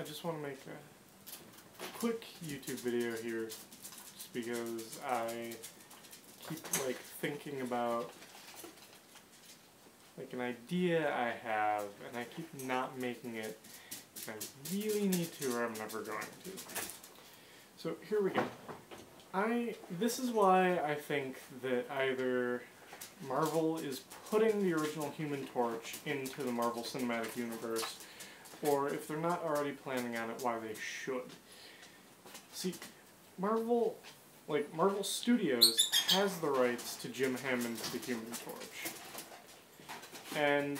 I just want to make a quick YouTube video here, just because I keep, like, thinking about, like, an idea I have, and I keep not making it, and I really need to, or I'm never going to. So, here we go. This is why I think that either Marvel is putting the original Human Torch into the Marvel Cinematic Universe, or if they're not already planning on it, why they should. See, Marvel Studios has the rights to Jim Hammond's The Human Torch. And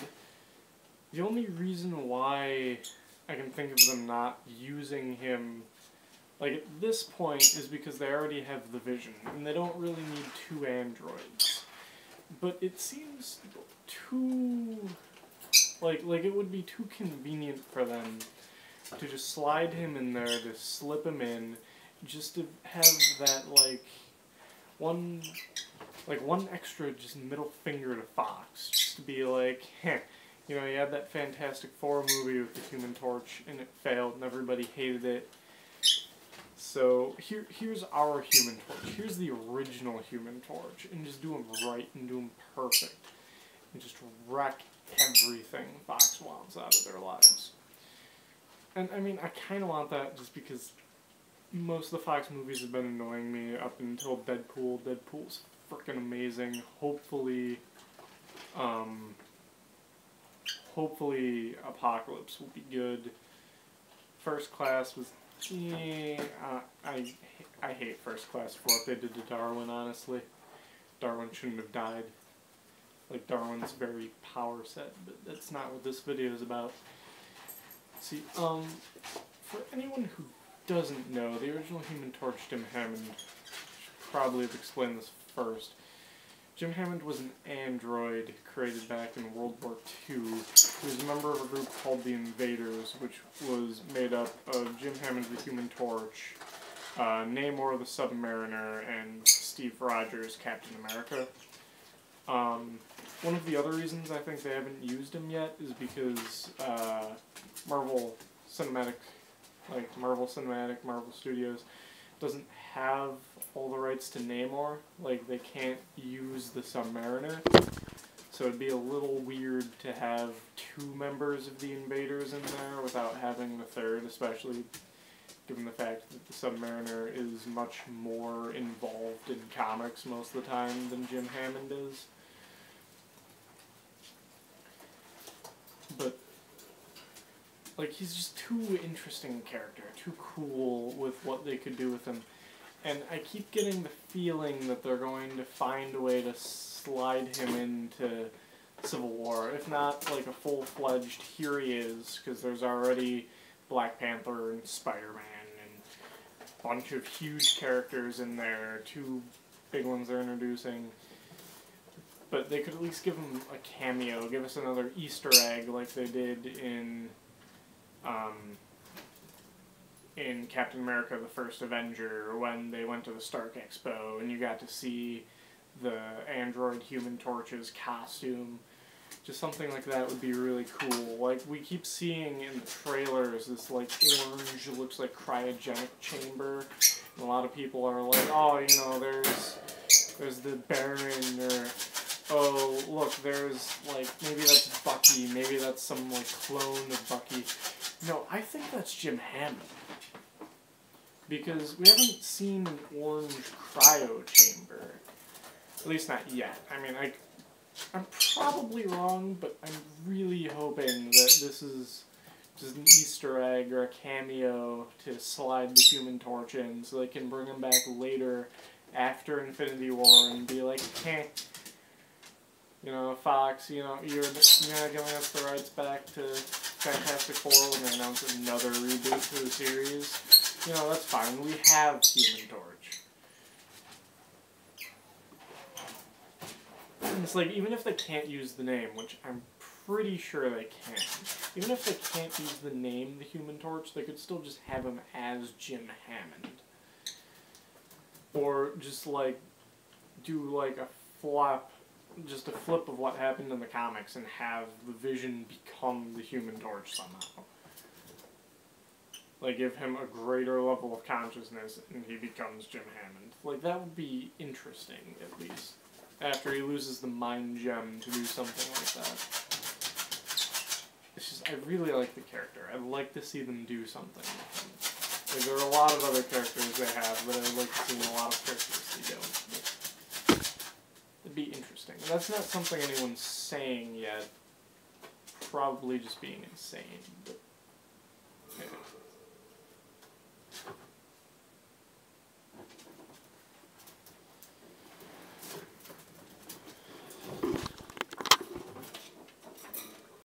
the only reason why I can think of them not using him, like, at this point, is because they already have the Vision, and they don't really need two androids. But it seems too, like it would be too convenient for them to just slide him in there, to slip him in, just to have that, one extra just middle finger to Fox, just to be like, heh, you know, you had that Fantastic Four movie with the Human Torch, and it failed, and everybody hated it. So, here's our Human Torch. Here's the original Human Torch. And just do him right and do him perfect. And just wreck everything Fox wants out of their lives. And, I mean, I kind of want that just because most of the Fox movies have been annoying me up until Deadpool. Deadpool's freaking amazing. Hopefully Apocalypse will be good. First Class was... I hate First Class for what they did to Darwin, honestly. Darwin shouldn't have died. Like, Darwin's very power set, but that's not what this video is about. See, for anyone who doesn't know, the original Human Torch, Jim Hammond, should probably have explained this first. Jim Hammond was an android created back in World War II. He was a member of a group called the Invaders, which was made up of Jim Hammond, the Human Torch, Namor, the Submariner, and Steve Rogers, Captain America. One of the other reasons I think they haven't used him yet is because Marvel Studios doesn't have all the rights to Namor. Like, they can't use the Submariner. So it'd be a little weird to have two members of the Invaders in there without having the third, especially given the fact that the Submariner is much more involved in comics most of the time than Jim Hammond is. But, like, he's just too interesting a character, too cool with what they could do with him. And I keep getting the feeling that they're going to find a way to slide him into Civil War. If not, like, a full-fledged here he is, because there's already Black Panther and Spider-Man and a bunch of huge characters in there, two big ones they're introducing. But they could at least give him a cameo, give us another Easter egg like they did in Captain America, the First Avenger, when they went to the Stark Expo, and you got to see the android Human Torch's costume. Just something like that would be really cool. Like, we keep seeing in the trailers this, like, orange, looks like cryogenic chamber, and a lot of people are like, oh, you know, there's the Baron, or, oh, look, there's, like, maybe that's Bucky, maybe that's some, like, clone of Bucky. No, I think that's Jim Hammond. Because we haven't seen an orange cryo chamber. At least not yet. I mean, I'm probably wrong, but I'm really hoping that this is just an Easter egg or a cameo to slide the Human Torch in so they can bring him back later after Infinity War and be like, heh, you know, Fox, you know, you're not giving us the rights back to Fantastic Four when they announce another reboot to the series. You know, that's fine. We have Human Torch. And it's like, even if they can't use the name, which I'm pretty sure they can, even if they can't use the name the Human Torch, they could still just have him as Jim Hammond. Or just, like, do, like, just a flip of what happened in the comics and have the Vision become the Human Torch somehow. Like, give him a greater level of consciousness and he becomes Jim Hammond. Like, that would be interesting, at least. After he loses the mind gem to do something like that. It's just, I really like the character. I'd like to see them do something with him. Like, there are a lot of other characters they have, but I'd like to see a lot of characters they don't. But it'd be interesting. And that's not something anyone's saying yet. Probably just being insane, but